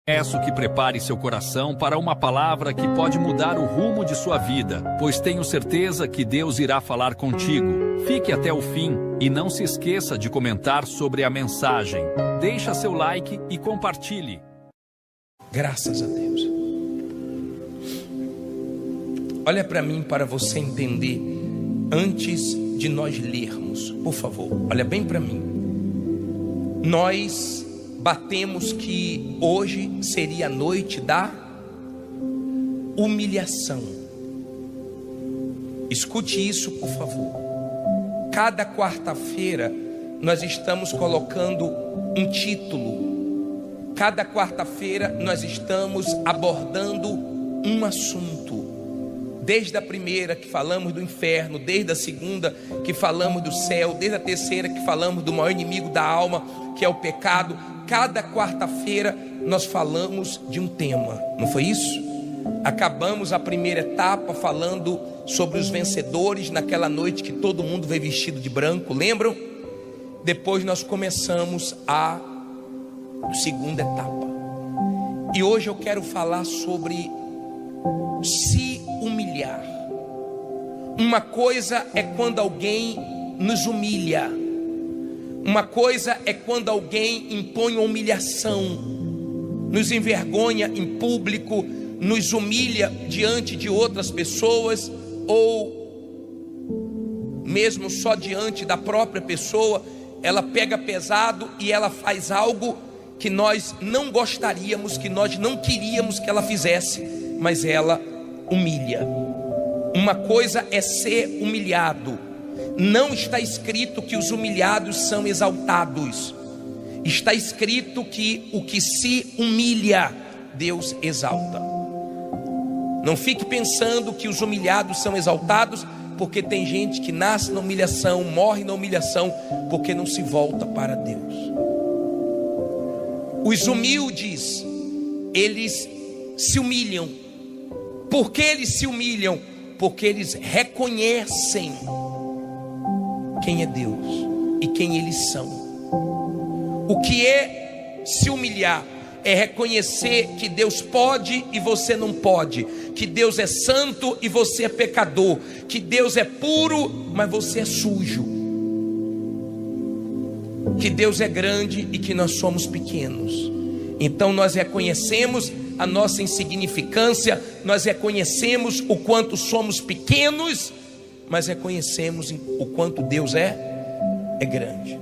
Peço que prepare seu coração para uma palavra que pode mudar o rumo de sua vida, pois tenho certeza que Deus irá falar contigo. Fique até o fim e não se esqueça de comentar sobre a mensagem. Deixa seu like e compartilhe. Graças a Deus. Olha para mim para você entender antes de nós lermos, por favor. Olha bem para mim. Nós batemos que hoje seria a noite da humilhação. Escute isso, por favor. Cada quarta-feira nós estamos colocando um título. Cada quarta-feira nós estamos abordando um assunto. Desde a primeira que falamos do inferno, desde a segunda que falamos do céu, desde a terceira que falamos do maior inimigo da alma, que é o pecado. Cada quarta-feira nós falamos de um tema, não foi isso? Acabamos a primeira etapa falando sobre os vencedores naquela noite que todo mundo veio vestido de branco, lembram? Depois nós começamos a segunda etapa. E hoje eu quero falar sobre se humilhar. Uma coisa é quando alguém nos humilha. Uma coisa é quando alguém impõe uma humilhação, nos envergonha em público, nos humilha diante de outras pessoas, ou mesmo só diante da própria pessoa. Ela pega pesado e ela faz algo que nós não gostaríamos, que nós não queríamos que ela fizesse, mas ela humilha. Uma coisa é ser humilhado. Não está escrito que os humilhados são exaltados. Está escrito que o que se humilha, Deus exalta. Não fique pensando que os humilhados são exaltados, porque tem gente que nasce na humilhação, morre na humilhação, porque não se volta para Deus. Os humildes, eles se humilham. Por que eles se humilham? Porque eles reconhecem quem é Deus e quem eles são. O que é se humilhar? É reconhecer que Deus pode e você não pode, que Deus é santo e você é pecador, que Deus é puro, mas você é sujo, que Deus é grande e que nós somos pequenos. Então nós reconhecemos a nossa insignificância, nós reconhecemos o quanto somos pequenos, mas reconhecemos o quanto Deus é grande.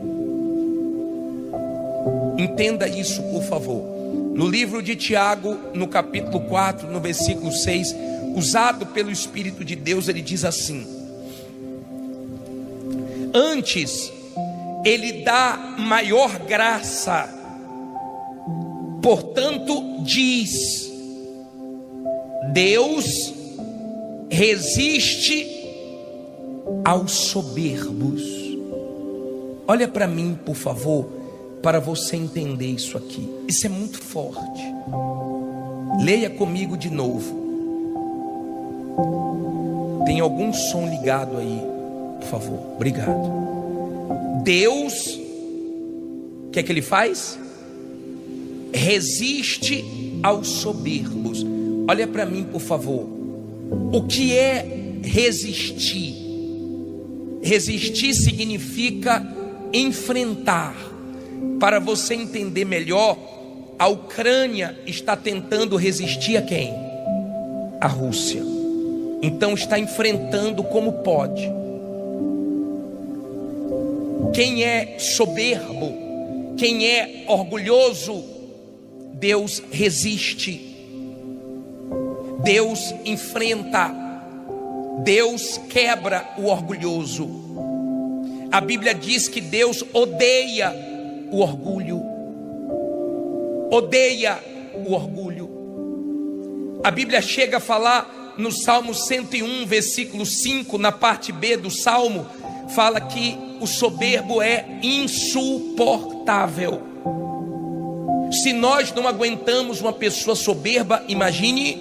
Entenda isso, por favor. No livro de Tiago, no capítulo 4, no versículo 6, usado pelo Espírito de Deus, ele diz assim: antes ele dá maior graça, portanto diz: Deus resiste aos soberbos. Olha para mim, por favor, para você entender isso aqui. Isso é muito forte. Leia comigo de novo. Tem algum som ligado aí, por favor? Obrigado. Deus, o que é que ele faz? Resiste aos soberbos. Olha para mim, por favor. O que é resistir? Resistir significa enfrentar. Para você entender melhor, a Ucrânia está tentando resistir a quem? A Rússia. Então está enfrentando como pode. Quem é soberbo, quem é orgulhoso, Deus resiste. Deus enfrenta. Deus quebra o orgulhoso. A Bíblia diz que Deus odeia o orgulho. Odeia o orgulho. A Bíblia chega a falar no Salmo 101, versículo 5, na parte B do Salmo, fala que o soberbo é insuportável. Se nós não aguentamos uma pessoa soberba, imagine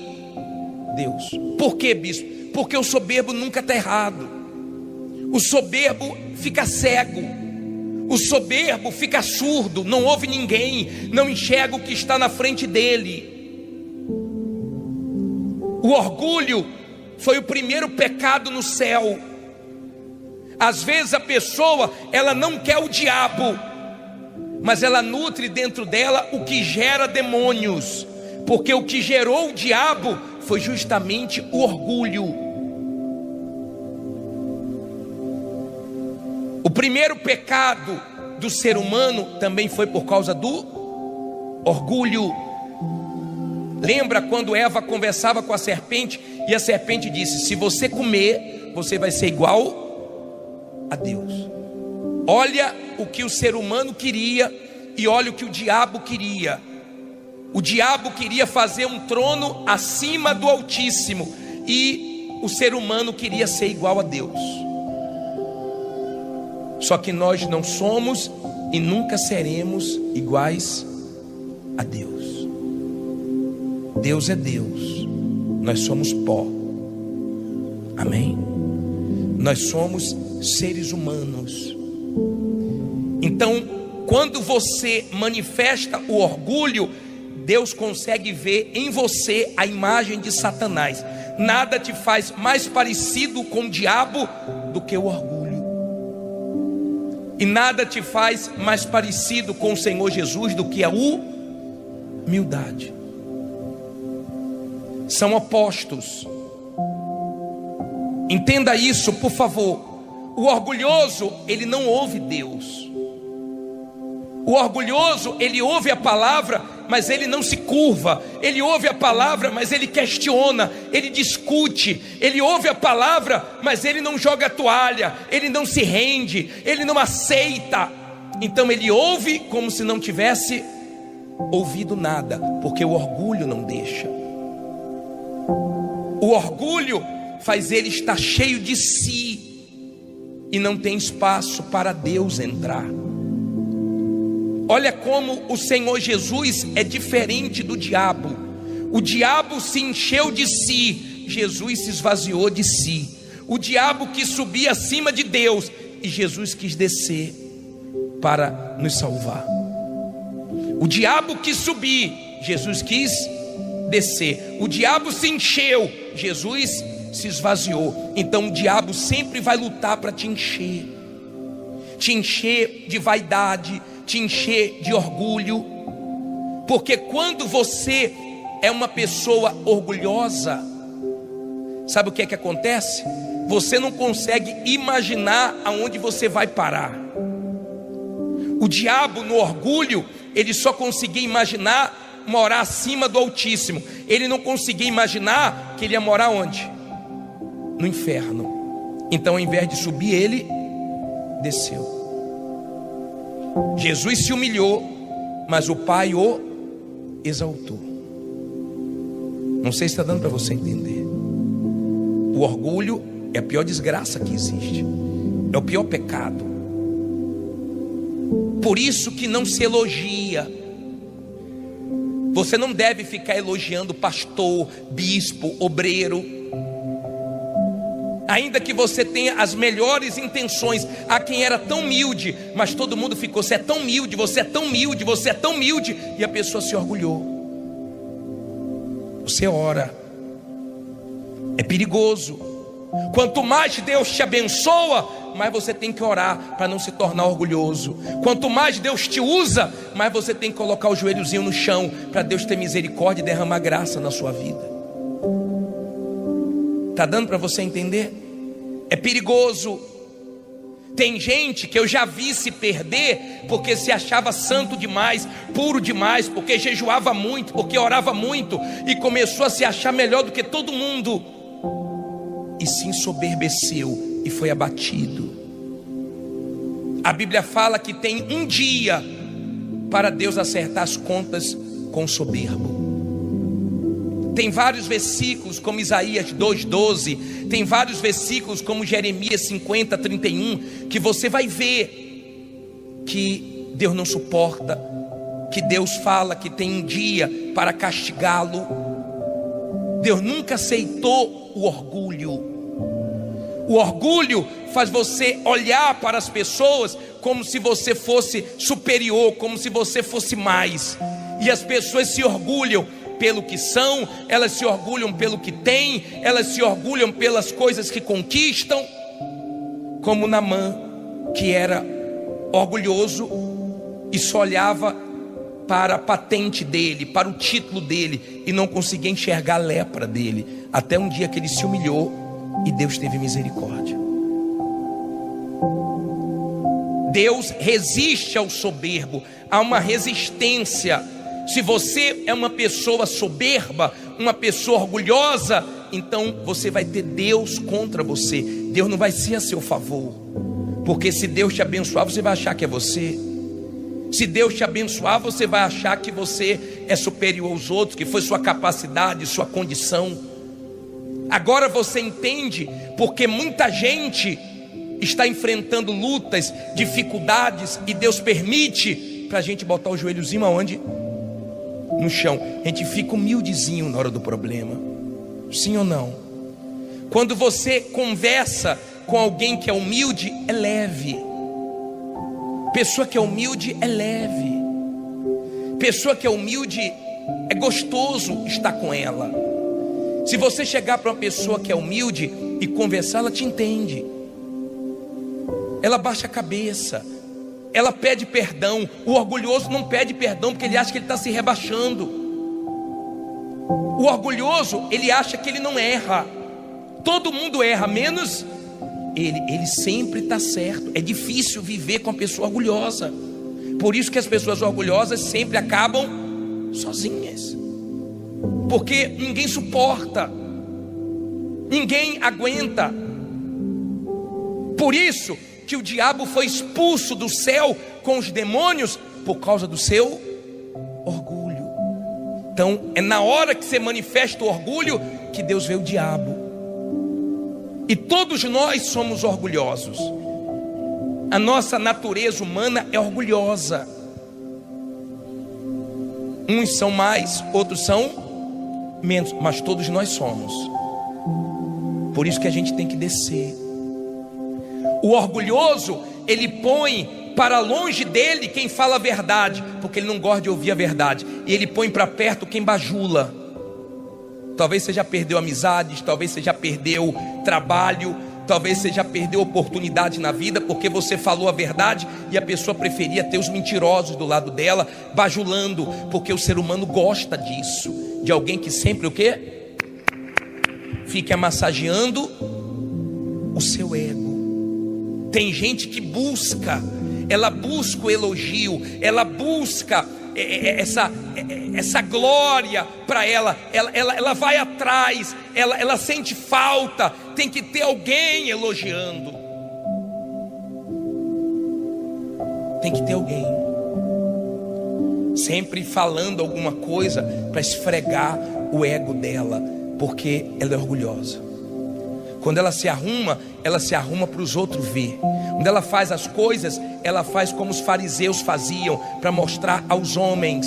Deus. Por quê, bispo? Porque o soberbo nunca está errado. O soberbo fica cego. O soberbo fica surdo, não ouve ninguém, não enxerga o que está na frente dele. O orgulho foi o primeiro pecado no céu. Às vezes a pessoa, ela não quer o diabo, mas ela nutre dentro dela o que gera demônios, porque o que gerou o diabo foi justamente o orgulho. O primeiro pecado do ser humano também foi por causa do orgulho. Lembra quando Eva conversava com a serpente e a serpente disse: se você comer, você vai ser igual a Deus. Olha o que o ser humano queria e olha o que o diabo queria. O diabo queria fazer um trono acima do Altíssimo e o ser humano queria ser igual a Deus. Só que nós não somos e nunca seremos iguais a Deus. Deus é Deus, nós somos pó. Amém? Nós somos seres humanos. Então, quando você manifesta o orgulho, Deus consegue ver em você a imagem de Satanás. Nada te faz mais parecido com o diabo do que o orgulho. E nada te faz mais parecido com o Senhor Jesus do que a humildade. São opostos. Entenda isso, por favor. O orgulhoso, ele não ouve Deus. O orgulhoso, ele ouve a palavra, mas ele não se curva. Ele ouve a palavra, mas ele questiona, ele discute. Ele ouve a palavra, mas ele não joga a toalha, ele não se rende, ele não aceita. Então ele ouve como se não tivesse ouvido nada, porque o orgulho não deixa. O orgulho faz ele estar cheio de si e não tem espaço para Deus entrar. Olha como o Senhor Jesus é diferente do diabo. O diabo se encheu de si, Jesus se esvaziou de si. O diabo quis subir acima de Deus e Jesus quis descer para nos salvar. O diabo quis subir, Jesus quis descer. O diabo se encheu, Jesus se esvaziou. Então o diabo sempre vai lutar para te encher de vaidade, te encher de orgulho. Porque quando você é uma pessoa orgulhosa, sabe o que é que acontece? Você não consegue imaginar aonde você vai parar. O diabo no orgulho, ele só conseguia imaginar morar acima do Altíssimo. Ele não conseguia imaginar que ele ia morar onde? No inferno. Então, ao invés de subir, ele desceu. Jesus se humilhou, mas o Pai o exaltou. Não sei se está dando para você entender. O orgulho é a pior desgraça que existe. É o pior pecado. Por isso que não se elogia. Você não deve ficar elogiando pastor, bispo, obreiro. Ainda que você tenha as melhores intenções. Há quem era tão humilde, mas todo mundo ficou: você é tão humilde, você é tão humilde, você é tão humilde. E a pessoa se orgulhou. Você ora. É perigoso. Quanto mais Deus te abençoa, mais você tem que orar para não se tornar orgulhoso. Quanto mais Deus te usa, mais você tem que colocar o joelhozinho no chão para Deus ter misericórdia e derramar graça na sua vida. Está dando para você entender? É perigoso. Tem gente que eu já vi se perder porque se achava santo demais, puro demais, porque jejuava muito, porque orava muito e começou a se achar melhor do que todo mundo e se ensoberbeceu e foi abatido. A Bíblia fala que tem um dia para Deus acertar as contas com o soberbo. Tem vários versículos como Isaías 2:12, tem vários versículos como Jeremias 50:31, que você vai ver que Deus não suporta, que Deus fala que tem um dia para castigá-lo. Deus nunca aceitou o orgulho. O orgulho faz você olhar para as pessoas como se você fosse superior, como se você fosse mais. E as pessoas se orgulham pelo que são, elas se orgulham pelo que têm, elas se orgulham pelas coisas que conquistam, como Naamã, que era orgulhoso e só olhava para a patente dele, para o título dele, e não conseguia enxergar a lepra dele, até um dia que ele se humilhou e Deus teve misericórdia. Deus resiste ao soberbo, há uma resistência. Se você é uma pessoa soberba, uma pessoa orgulhosa, então você vai ter Deus contra você. Deus não vai ser a seu favor, porque se Deus te abençoar, você vai achar que é você. Se Deus te abençoar, você vai achar que você é superior aos outros, que foi sua capacidade, sua condição. Agora você entende porque muita gente está enfrentando lutas, dificuldades, e Deus permite para a gente botar o joelhozinho aonde? No chão. A gente fica humildezinho na hora do problema. Sim ou não? Quando você conversa com alguém que é humilde, é leve. Pessoa que é humilde é leve. Pessoa que é humilde é gostoso estar com ela. Se você chegar para uma pessoa que é humilde e conversar, ela te entende. Ela baixa a cabeça, ela pede perdão. O orgulhoso não pede perdão porque ele acha que ele está se rebaixando. O orgulhoso, ele acha que ele não erra. Todo mundo erra, menos ele sempre está certo. É difícil viver com a pessoa orgulhosa. Por isso que as pessoas orgulhosas sempre acabam sozinhas, porque ninguém suporta, ninguém aguenta. Por isso que o diabo foi expulso do céu com os demônios, por causa do seu orgulho. Então é na hora que você manifesta o orgulho que Deus vê o diabo. E todos nós somos orgulhosos. A nossa natureza humana é orgulhosa. Uns são mais, outros são menos, mas todos nós somos. Por isso que a gente tem que descer. O orgulhoso, ele põe para longe dele quem fala a verdade, porque ele não gosta de ouvir a verdade. E ele põe para perto quem bajula. Talvez você já perdeu amizades, talvez você já perdeu trabalho, talvez você já perdeu oportunidade na vida, porque você falou a verdade e a pessoa preferia ter os mentirosos do lado dela, bajulando, porque o ser humano gosta disso, de alguém que sempre o quê? Fica massageando o seu ego. Tem gente que busca, ela busca o elogio, ela busca essa glória para ela vai atrás, ela sente falta, tem que ter alguém elogiando, tem que ter alguém sempre falando alguma coisa para esfregar o ego dela, porque ela é orgulhosa. Quando ela se arruma para os outros ver. Quando ela faz as coisas, ela faz como os fariseus faziam, para mostrar aos homens.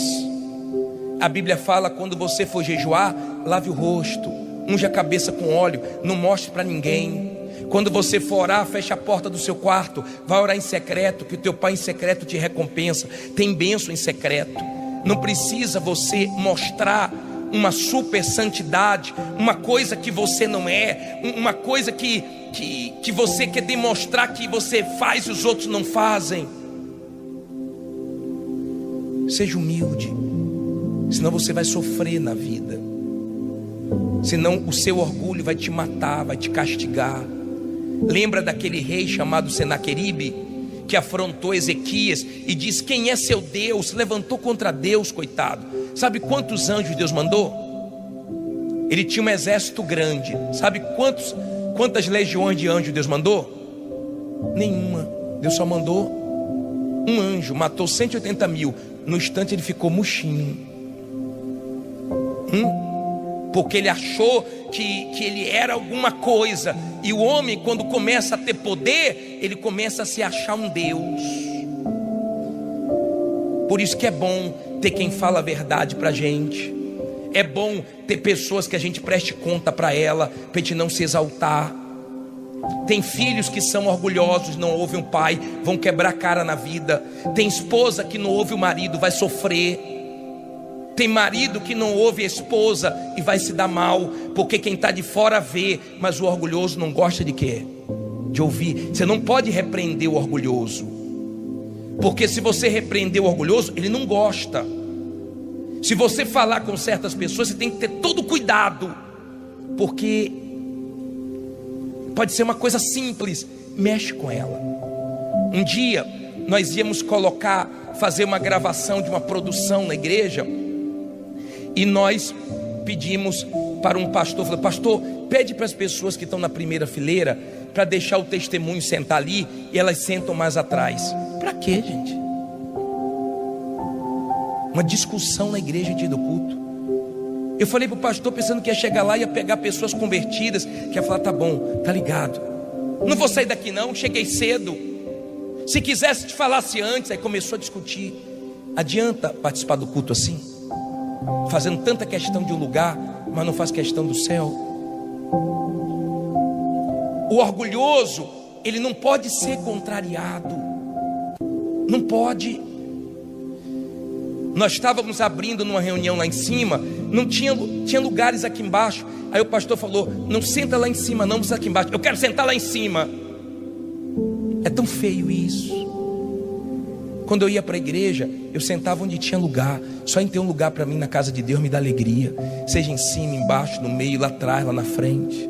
A Bíblia fala: quando você for jejuar, lave o rosto, unja a cabeça com óleo, não mostre para ninguém. Quando você for orar, feche a porta do seu quarto, vai orar em secreto, que o teu pai em secreto te recompensa. Tem bênção em secreto. Não precisa você mostrar uma super santidade, uma coisa que você não é, uma coisa que você quer demonstrar que você faz e os outros não fazem. Seja humilde, senão você vai sofrer na vida, senão o seu orgulho vai te matar, vai te castigar. Lembra daquele rei chamado Senaqueribe, que afrontou Ezequias e disse: quem é seu Deus? Se levantou contra Deus, coitado. Sabe quantos anjos Deus mandou? Ele tinha um exército grande. Sabe quantas legiões de anjos Deus mandou? Nenhuma. Deus só mandou um anjo, matou 180 mil. No instante ele ficou murchinho. Porque ele achou que ele era alguma coisa. E o homem, quando começa a ter poder, ele começa a se achar um Deus. Por isso que é bom ter quem fala a verdade pra gente. É bom ter pessoas que a gente preste conta para ela, para a gente não se exaltar. Tem filhos que são orgulhosos, não ouvem o pai, vão quebrar a cara na vida. Tem esposa que não ouve o marido, vai sofrer. Tem marido que não ouve a esposa e vai se dar mal, porque quem está de fora vê, mas o orgulhoso não gosta de quê? De ouvir. Você não pode repreender o orgulhoso, porque se você repreender o orgulhoso, ele não gosta. Se você falar com certas pessoas, você tem que ter todo cuidado, porque pode ser uma coisa simples, mexe com ela. Um dia nós íamos fazer uma gravação de uma produção na igreja, e nós pedimos para um pastor, falou: pastor, pede para as pessoas que estão na primeira fileira para deixar o testemunho sentar ali, e elas sentam mais atrás. Para quê, gente? Uma discussão na igreja antes do culto. Eu falei para o pastor, pensando que ia chegar lá e ia pegar pessoas convertidas, que ia falar: tá bom, tá ligado, não vou sair daqui não, cheguei cedo. Se quisesse te falasse antes. Aí começou a discutir. Adianta participar do culto assim? Fazendo tanta questão de um lugar, mas não faz questão do céu. O orgulhoso, ele não pode ser contrariado. Não pode. Nós estávamos abrindo numa reunião lá em cima, não tinha lugares aqui embaixo. Aí o pastor falou: não senta lá em cima não, você aqui embaixo. Eu quero sentar lá em cima. É tão feio isso. Quando eu ia para a igreja, eu sentava onde tinha lugar. Só em ter um lugar para mim na casa de Deus me dá alegria. Seja em cima, embaixo, no meio, lá atrás, lá na frente.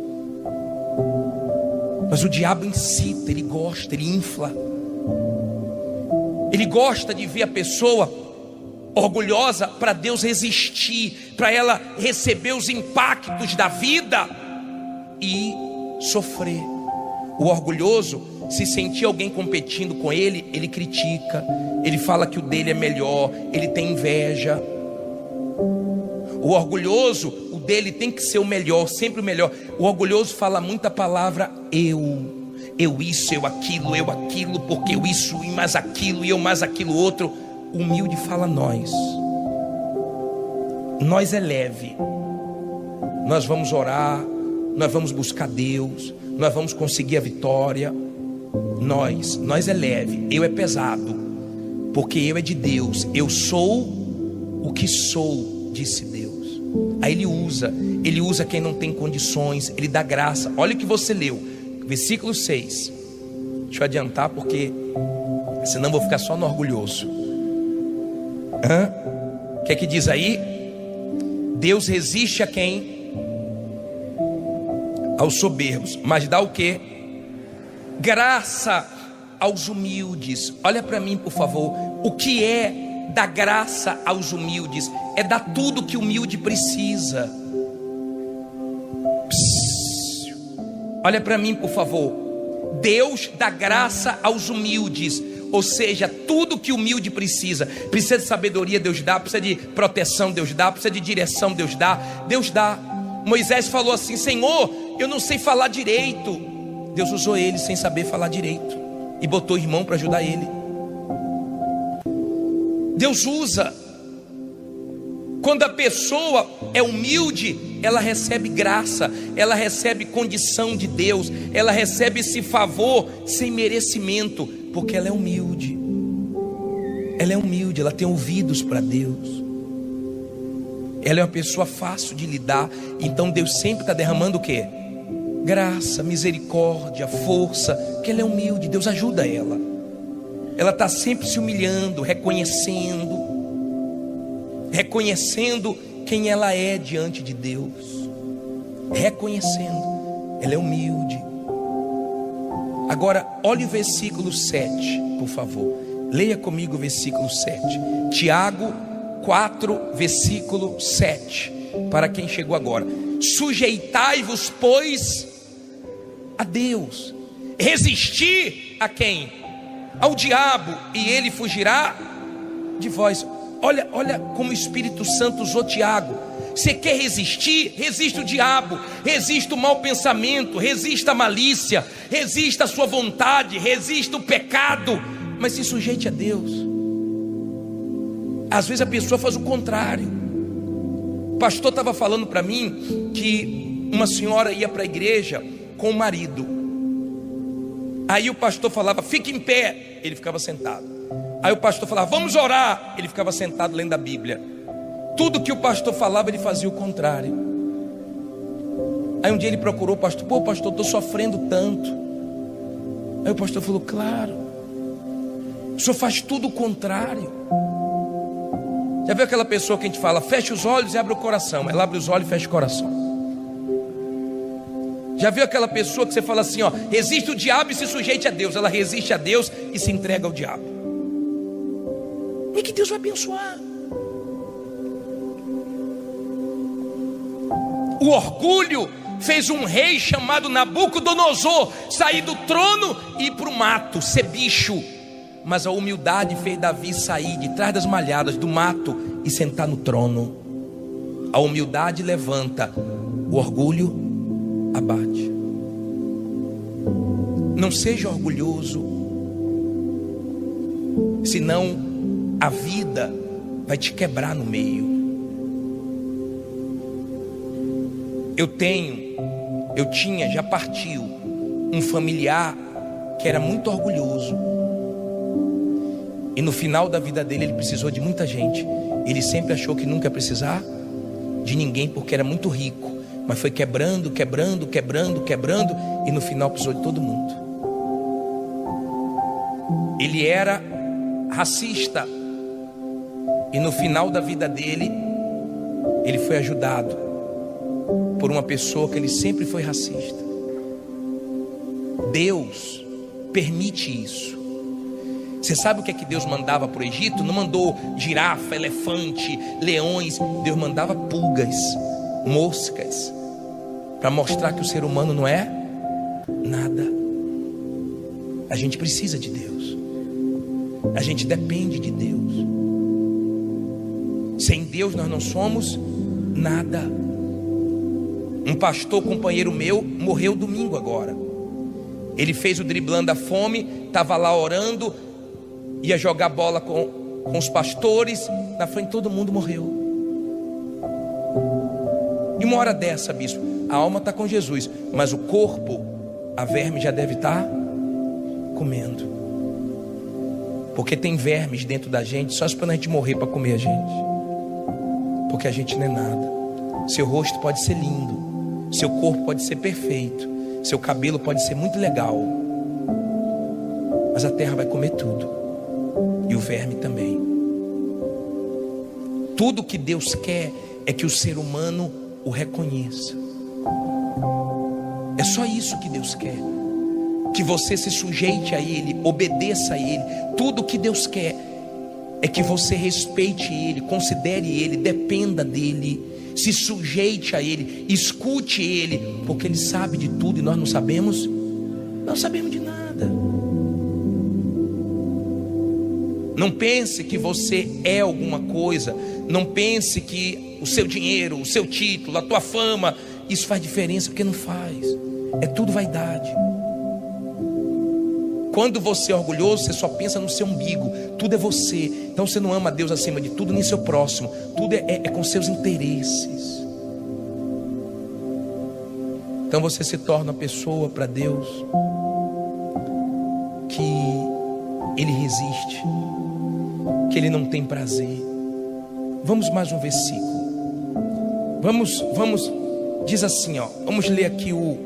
Mas o diabo incita, ele gosta, ele infla. Ele gosta de ver a pessoa orgulhosa, para Deus resistir, para ela receber os impactos da vida e sofrer. O orgulhoso, se sentir alguém competindo com ele, ele critica, ele fala que o dele é melhor, ele tem inveja. O orgulhoso, o dele tem que ser o melhor, sempre o melhor. O orgulhoso fala muita palavra eu isso, eu aquilo, porque eu isso e mais aquilo, e eu mais aquilo outro. O humilde fala nós é leve, nós vamos orar, nós vamos buscar Deus, nós vamos conseguir a vitória. Nós é leve, eu é pesado, porque eu é de Deus, eu sou o que sou, disse Deus. Aí ele usa quem não tem condições, ele dá graça. Olha o que você leu, versículo 6. Deixa eu adiantar, porque senão vou ficar só no orgulhoso. O que é que diz aí? Deus resiste a quem? Aos soberbos, mas dá o quê? Graça aos humildes. Olha para mim, por favor. O que é dar graça aos humildes? É dar tudo que o humilde precisa. Olha para mim, por favor. Deus dá graça aos humildes, ou seja, tudo que o humilde precisa. Precisa de sabedoria, Deus dá. Precisa de proteção, Deus dá. Precisa de direção, Deus dá. Deus dá. Moisés falou assim: Senhor, eu não sei falar direito. Deus usou ele sem saber falar direito e botou irmão para ajudar ele. Deus usa. Quando a pessoa é humilde, ela recebe graça, ela recebe condição de Deus, ela recebe esse favor sem merecimento, porque ela é humilde. Ela é humilde, ela tem ouvidos para Deus. Ela é uma pessoa fácil de lidar. Então Deus sempre está derramando o quê? Graça, misericórdia, força, porque ela é humilde. Deus ajuda ela. Ela está sempre se humilhando, reconhecendo quem ela é diante de Deus, reconhecendo. Ela é humilde. Agora olhe o versículo 7, por favor. Leia comigo o versículo 7. Tiago 4, versículo 7. Para quem chegou agora: sujeitai-vos, pois, a Deus. Resistir a quem? Ao diabo, e ele fugirá de vós. Olha como o Espírito Santo usou Tiago. Você quer resistir? Resista o diabo, resista o mau pensamento, resista a malícia, resista a sua vontade, resista o pecado, mas se sujeite a Deus. Às vezes a pessoa faz o contrário. O pastor estava falando para mim que uma senhora ia para a igreja com o marido. Aí o pastor falava, fique em pé, ele ficava sentado. Aí o pastor falava, vamos orar, ele ficava sentado lendo a Bíblia. Tudo que o pastor falava, ele fazia o contrário. Aí um dia ele procurou o pastor, pô pastor, estou sofrendo tanto. Aí o pastor falou, claro, o senhor faz tudo o contrário. Já viu aquela pessoa que a gente fala, fecha os olhos e abre o coração? Ela abre os olhos e fecha o coração. Já viu aquela pessoa que você fala assim, ó, resiste o diabo e se sujeite a Deus? Ela resiste a Deus e se entrega ao diabo. E que Deus vai abençoar. O orgulho fez um rei chamado Nabucodonosor sair do trono e ir para o mato, ser bicho. Mas a humildade fez Davi sair de trás das malhadas do mato e sentar no trono. A humildade levanta, o orgulho abate. Não seja orgulhoso, senão a vida vai te quebrar no meio. Eu tinha, já partiu, um familiar que era muito orgulhoso. E no final da vida dele ele precisou de muita gente. Ele sempre achou que nunca ia precisar de ninguém porque era muito rico. Mas foi quebrando, e no final precisou de todo mundo. Ele era racista. E no final da vida dele, ele foi ajudado por uma pessoa que ele sempre foi racista. Deus permite isso. Você sabe o que é que Deus mandava para o Egito? Não mandou girafa, elefante, leões. Deus mandava pulgas, moscas, para mostrar que o ser humano não é nada. A gente precisa de Deus. A gente depende de Deus. Sem Deus nós não somos nada. Um pastor companheiro meu morreu domingo agora. Ele fez o driblando a fome, estava lá orando, ia jogar bola com os pastores, na frente todo mundo morreu. E uma hora dessa, bispo, a alma está com Jesus, mas o corpo, a verme já deve estar comendo. Porque tem vermes dentro da gente, só esperando a gente morrer para comer a gente. Porque a gente não é nada. Seu rosto pode ser lindo, seu corpo pode ser perfeito, seu cabelo pode ser muito legal, mas a terra vai comer tudo. E o verme também. Tudo que Deus quer é que o ser humano o reconheça. É só isso que Deus quer. Que você se sujeite a Ele, obedeça a Ele. Tudo que Deus quer é que você respeite Ele, considere Ele, dependa dEle, se sujeite a Ele, escute Ele, porque Ele sabe de tudo e nós não sabemos. Não sabemos de nada. Não pense que você é alguma coisa. Não pense que o seu dinheiro, o seu título, a tua fama, isso faz diferença, porque não faz. É tudo vaidade. Quando você é orgulhoso, você só pensa no seu umbigo. Tudo é você. Então você não ama Deus acima de tudo, nem seu próximo. Tudo é com seus interesses. Então você se torna uma pessoa para Deus que Ele resiste, que Ele não tem prazer. Vamos mais um versículo. Vamos, diz assim, ó. Vamos ler aqui o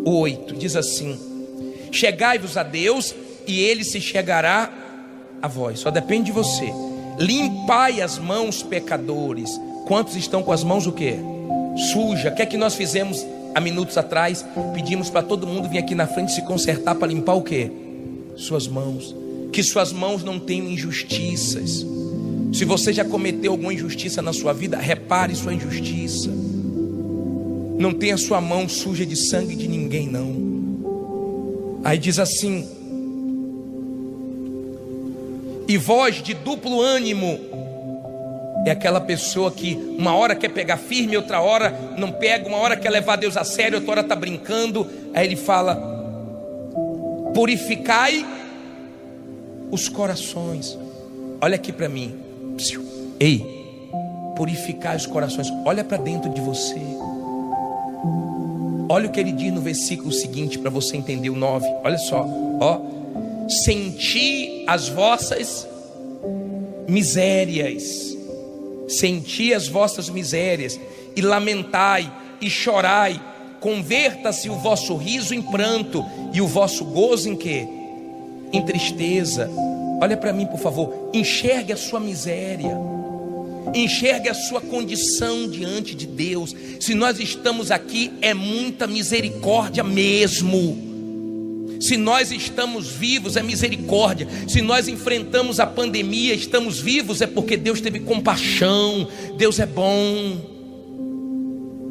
8. Diz assim: chegai-vos a Deus e Ele se chegará a vós. Só depende de você. Limpai as mãos, pecadores. Quantos estão com as mãos o quê? Suja. O que é que nós fizemos há minutos atrás? Pedimos para todo mundo vir aqui na frente se consertar para limpar o quê? Suas mãos. Que suas mãos não tenham injustiças. Se você já cometeu alguma injustiça na sua vida, repare sua injustiça. Não tenha sua mão suja de sangue de ninguém, não. Aí diz assim: e voz de duplo ânimo. É aquela pessoa que uma hora quer pegar firme, outra hora não pega, uma hora quer levar Deus a sério, outra hora está brincando. Aí ele fala: purificai os corações. Olha aqui para mim. Ei, purificai os corações. Olha para dentro de você. Olha o que ele diz no versículo seguinte, para você entender o 9. Olha só, ó. Senti as vossas misérias, senti as vossas misérias, e lamentai, e chorai, converta-se o vosso riso em pranto, e o vosso gozo em quê? Em tristeza. Olha para mim, por favor, enxergue a sua miséria, enxergue a sua condição diante de Deus. Se nós estamos aqui, é muita misericórdia mesmo. Se nós estamos vivos, é misericórdia. Se nós enfrentamos a pandemia, estamos vivos, é porque Deus teve compaixão. Deus é bom.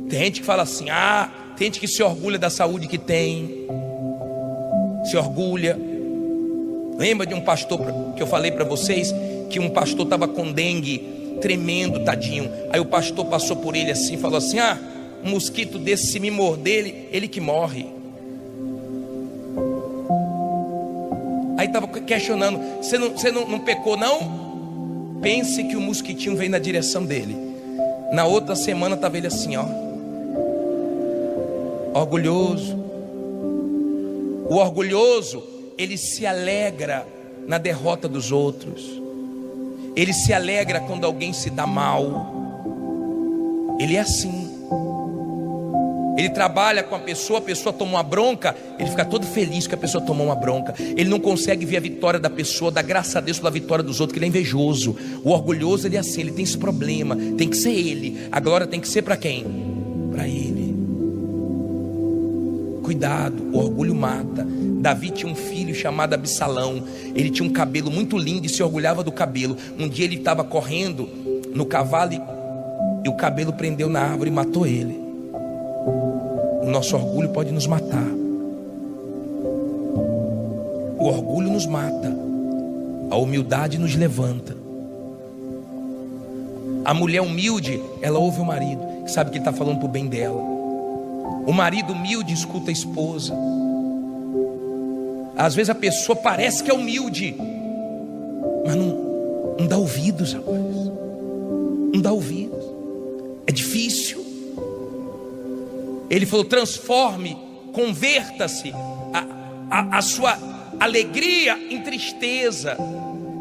Tem gente que fala assim, tem gente que se orgulha da saúde que tem, se orgulha. Lembra de um pastor que eu falei para vocês, que um pastor estava com dengue, tremendo, tadinho. Aí o pastor passou por ele assim, falou assim, um mosquito desse, se me morder, ele que morre. Aí estava questionando, você não pecou não? Pense que o mosquitinho veio na direção dele. Na outra semana estava ele assim, orgulhoso. O orgulhoso, ele se alegra na derrota dos outros. Ele se alegra quando alguém se dá mal. Ele é assim. Ele trabalha com a pessoa toma uma bronca, ele fica todo feliz que a pessoa tomou uma bronca. Ele não consegue ver a vitória da pessoa, dá graças a Deus pela vitória dos outros, que ele é invejoso. O orgulhoso, ele é assim, ele tem esse problema. Tem que ser ele. A glória tem que ser para quem? Para ele. Cuidado, o orgulho mata. Davi tinha um filho chamado Absalão. Ele tinha um cabelo muito lindo e se orgulhava do cabelo. Um dia ele estava correndo no cavalo e o cabelo prendeu na árvore e matou ele. O nosso orgulho pode nos matar. O orgulho nos mata. A humildade nos levanta. A mulher humilde, ela ouve o marido, que sabe que ele está falando para o bem dela. O marido humilde escuta a esposa. Às vezes a pessoa parece que é humilde, mas não dá ouvidos, rapaz. Não dá ouvidos. É difícil. Ele falou, transforme, converta-se a sua alegria em tristeza.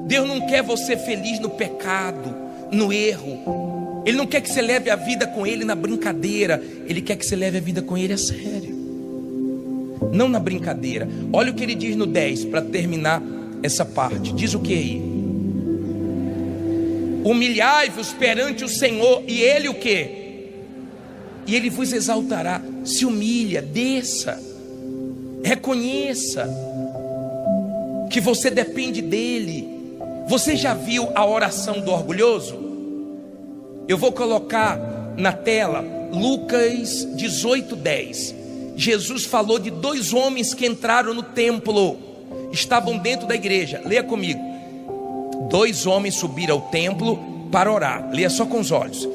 Deus não quer você feliz no pecado, no erro. Ele não quer que você leve a vida com Ele na brincadeira. Ele quer que você leve a vida com Ele a sério, não na brincadeira. Olha o que ele diz no 10, para terminar essa parte. Diz o que aí? Humilhai-vos perante o Senhor, e Ele o que? E Ele vos exaltará. Se humilha, desça, reconheça que você depende dEle. Você já viu a oração do orgulhoso? Eu vou colocar na tela Lucas 18:10. Jesus falou de dois homens que entraram no templo, estavam dentro da igreja. Leia comigo. Dois homens subiram ao templo para orar. Leia só com os olhos.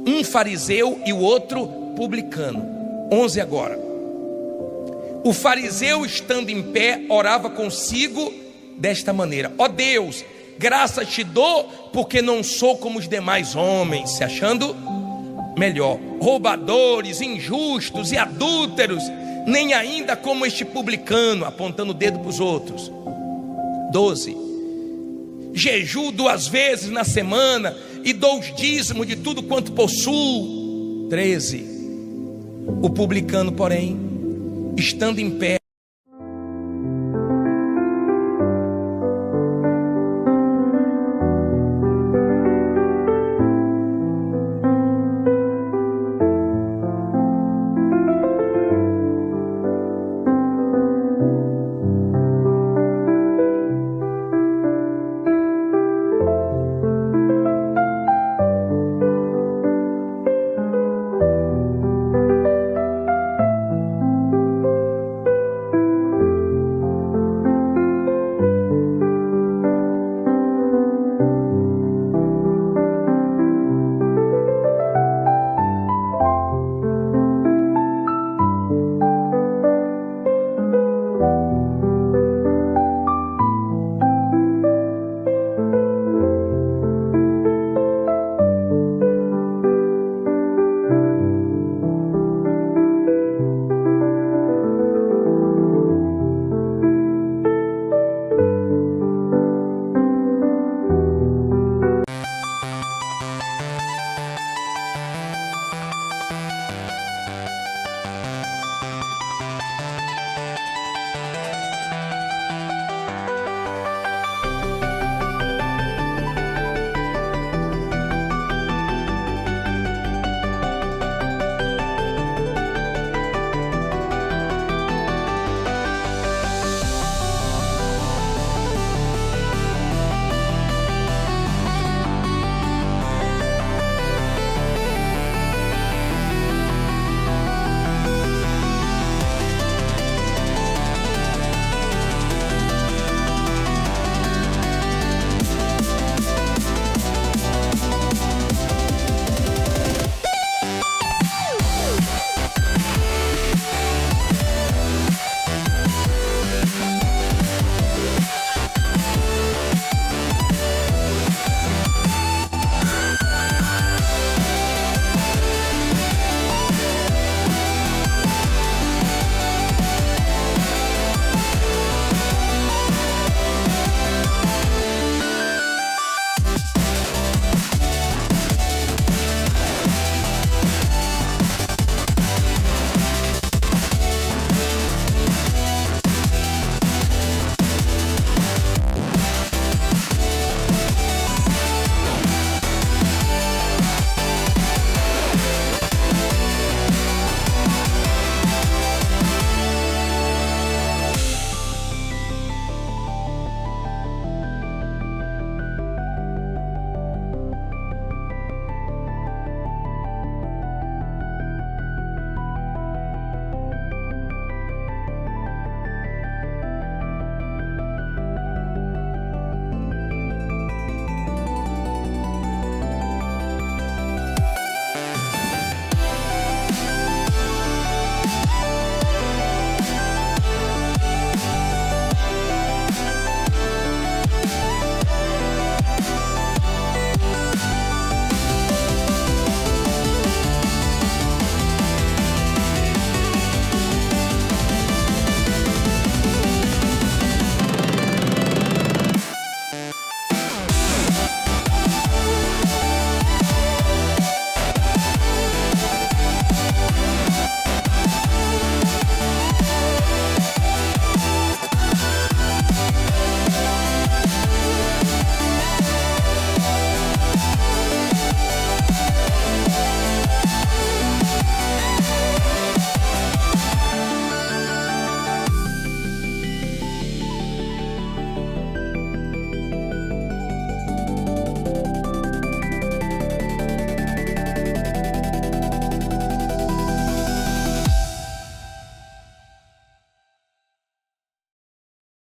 Um fariseu e o outro publicano. 11 agora. O fariseu, estando em pé, orava consigo desta maneira: ó Deus, graças te dou, porque não sou como os demais homens, se achando melhor, roubadores, injustos e adúlteros, nem ainda como este publicano, apontando o dedo para os outros. 12. Jejuo 2 vezes na semana e dou os dízimos de tudo quanto possuo. 13. O publicano, porém, estando em pé,